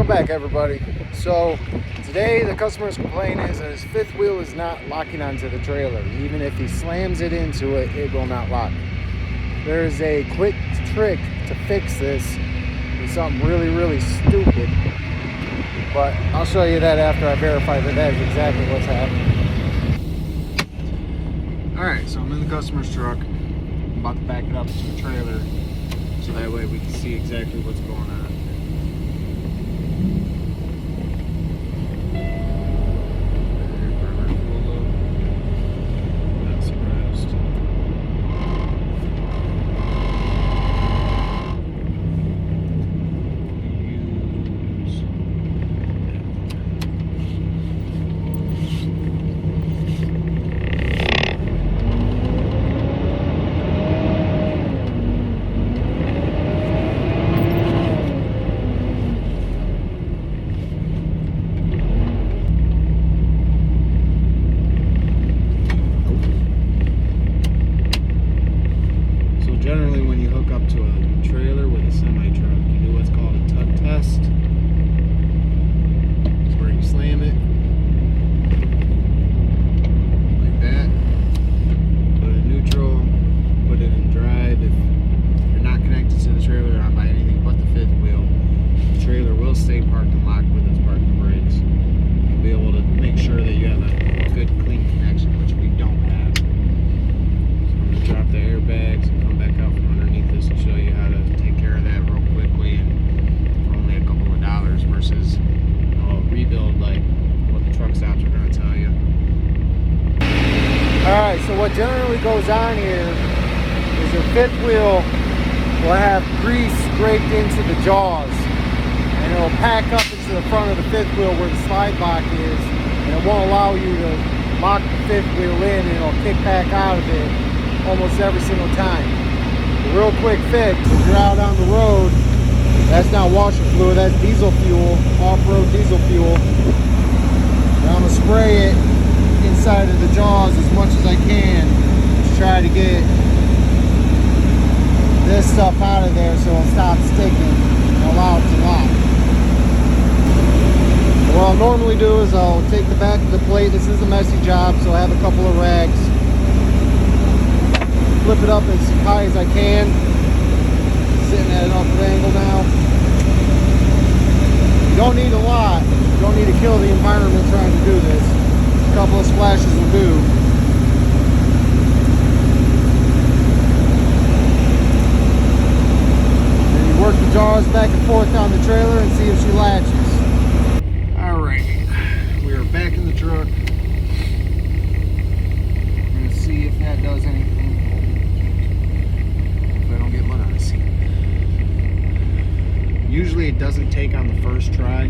Welcome back, everybody. So today the customer's complaint is that his fifth wheel is not locking onto the trailer. Even if he slams it into it, it will not lock. There is a quick trick to fix this. It's something really stupid, but I'll show you that after I verify that that is exactly what's happening. Alright, so I'm in the customer's truck. I'm about to back it up to the trailer so that way we can see exactly what's going on. Generally, when you hook up to a trailer with a semi-truck, you do what's called a tug test. It's where you slam it like that, put it in neutral, put it in drive. If you're not connected to the trailer on by anything but the fifth wheel, the trailer will stay parked and locked with its parking brakes. You'll be able to make sure that you have a good, clean connection, which we don't have. So I'm going to drop the airbags and come back out from underneath this and show you how to take care of that real quickly and for only a couple of dollars versus a rebuild like what the truck stops are going to tell you. Alright, so what generally goes on here is your fifth wheel will have grease scraped into the jaws and it'll pack up into the front of the fifth wheel where the slide lock is, and it won't allow you to lock the fifth wheel in, and it'll kick back out of it almost every single time. A real quick fix, if you're out on the road, that's not washer fluid, that's diesel fuel, off-road diesel fuel. And I'm going to spray it inside of the jaws as much as I can to try to get this stuff out of there so it'll stop sticking and allow it to lock. What I'll normally do is I'll take the back of the plate. This is a messy job, so I have a couple of rags. Flip it up as high as I can. Sitting at an upward angle now. You don't need a lot. You don't need to kill the environment trying to do this. A couple of splashes will do. Then you work the jaws back and forth on the trailer and see if she latches. Alright, we are back in the truck. We're going to see if that does anything. Usually it doesn't take on the first try.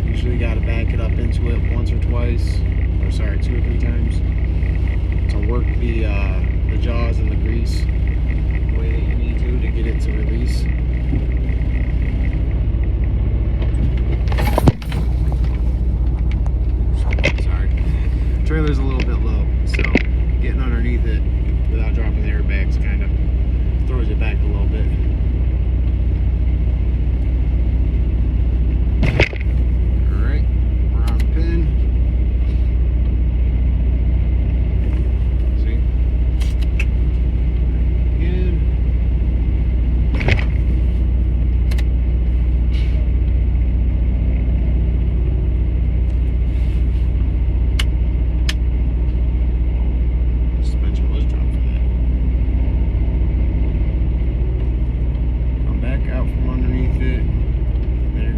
Usually got to back it up into it once or twice, or sorry, 2 or 3 times to work the jaws and the grease the way that you need to get it to release. Sorry, trailer's a little bit low, so getting underneath it without dropping the airbags kind of throws it back a little bit.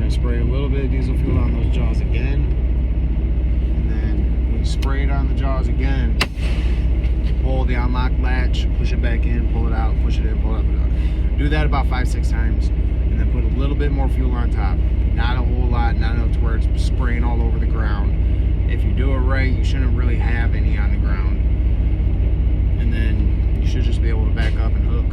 Spray a little bit of diesel fuel on those jaws again, and then when you spray it on the jaws again, pull the unlock latch, push it back in, pull it out, push it in, pull it out. Do that about 5-6 times, and then put a little bit more fuel on top. Not a whole lot, not enough to where it's spraying all over the ground. If you do it right, you shouldn't really have any on the ground, and then you should just be able to back up and hook.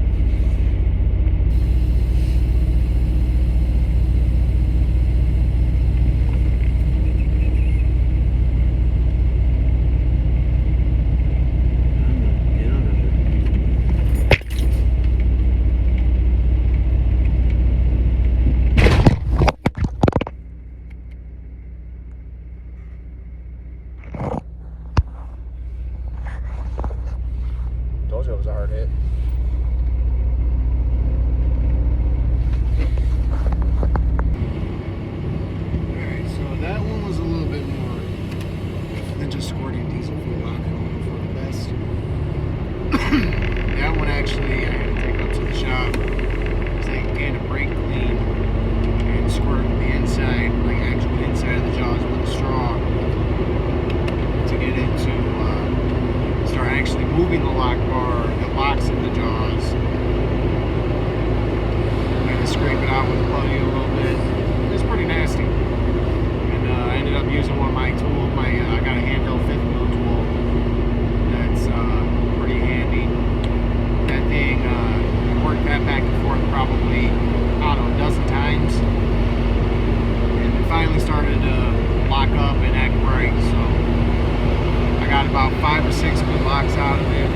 about 5 or 6 good locks out of it.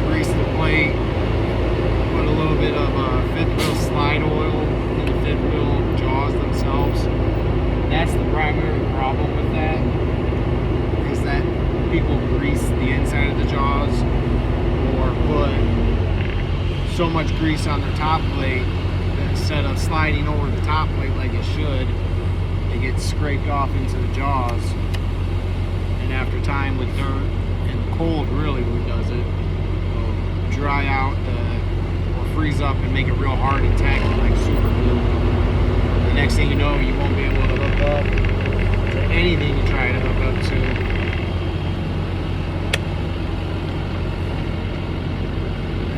Grease the plate. Put a little bit of fifth wheel slide oil in the fifth wheel jaws themselves. That's the primary problem with that, is that people grease the inside of the jaws or put so much grease on their top plate that instead of sliding over the top plate like it should, it gets scraped off into the jaws. And after time with dirt and cold, really what does it, will dry out or freeze up and make it real hard and tacky like super glue. The next thing you know, you won't be able to hook up to anything you try to hook up to.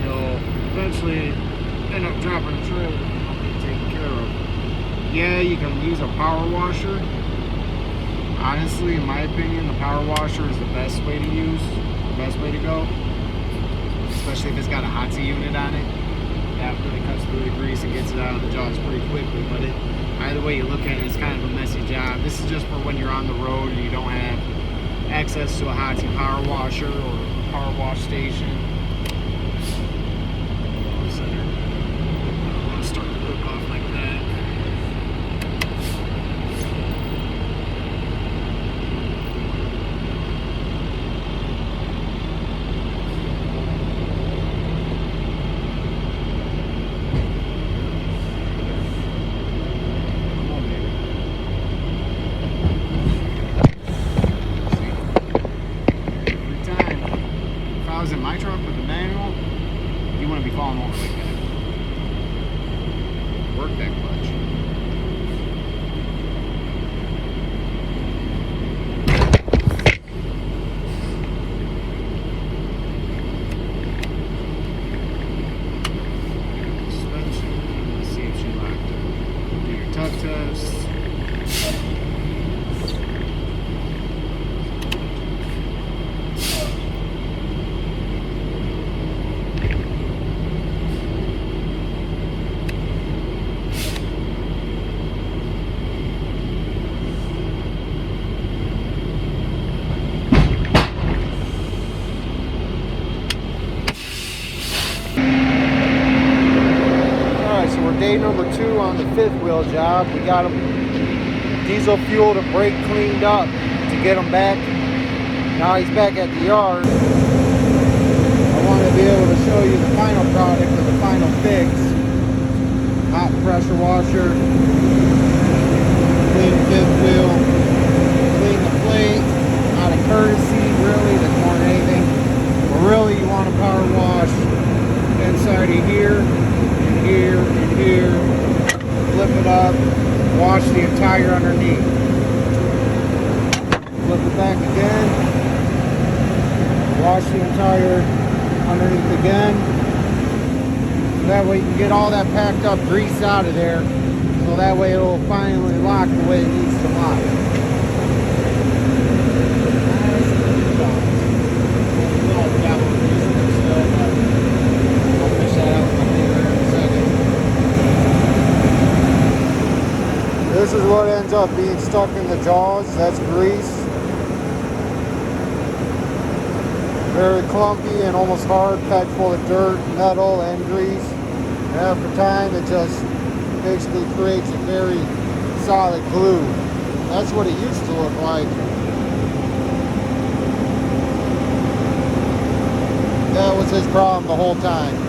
You'll eventually end up dropping a trailer and not being taken care of. Yeah, you can use a power washer. Honestly, in my opinion, the power washer is the best way to use, the best way to go. Especially if it's got a hot seat unit on it. That really cuts through the grease and gets it out of the jaws pretty quickly. But either way you look at it, it's kind of a messy job. This is just for when you're on the road and you don't have access to a hot seat power washer or a power wash station. I want to start the hook off like that. In my truck with the manual, you wouldn't be falling over like that. Work that clutch. Suspension, let's see if she locked it. Do your tuck test. Day number 2 on the fifth wheel job. We got them diesel fueled and brake cleaned up to get them back. Now he's back at the yard. I want to be able to show you the final product or the final fix. Hot pressure washer, clean the fifth wheel, clean the plate. Out of courtesy, really, that's more than anything. But really, you want to power wash inside of here, and here, and here. Flip it up, wash the entire underneath. Flip it back again, wash the entire underneath again. That way you can get all that packed up grease out of there, so that way it will finally lock the way it needs to lock. This is what ends up being stuck in the jaws. That's grease. Very clumpy and almost hard, packed full of dirt, metal, and grease. And after time, it just basically creates a very solid glue. That's what it used to look like. That was his problem the whole time.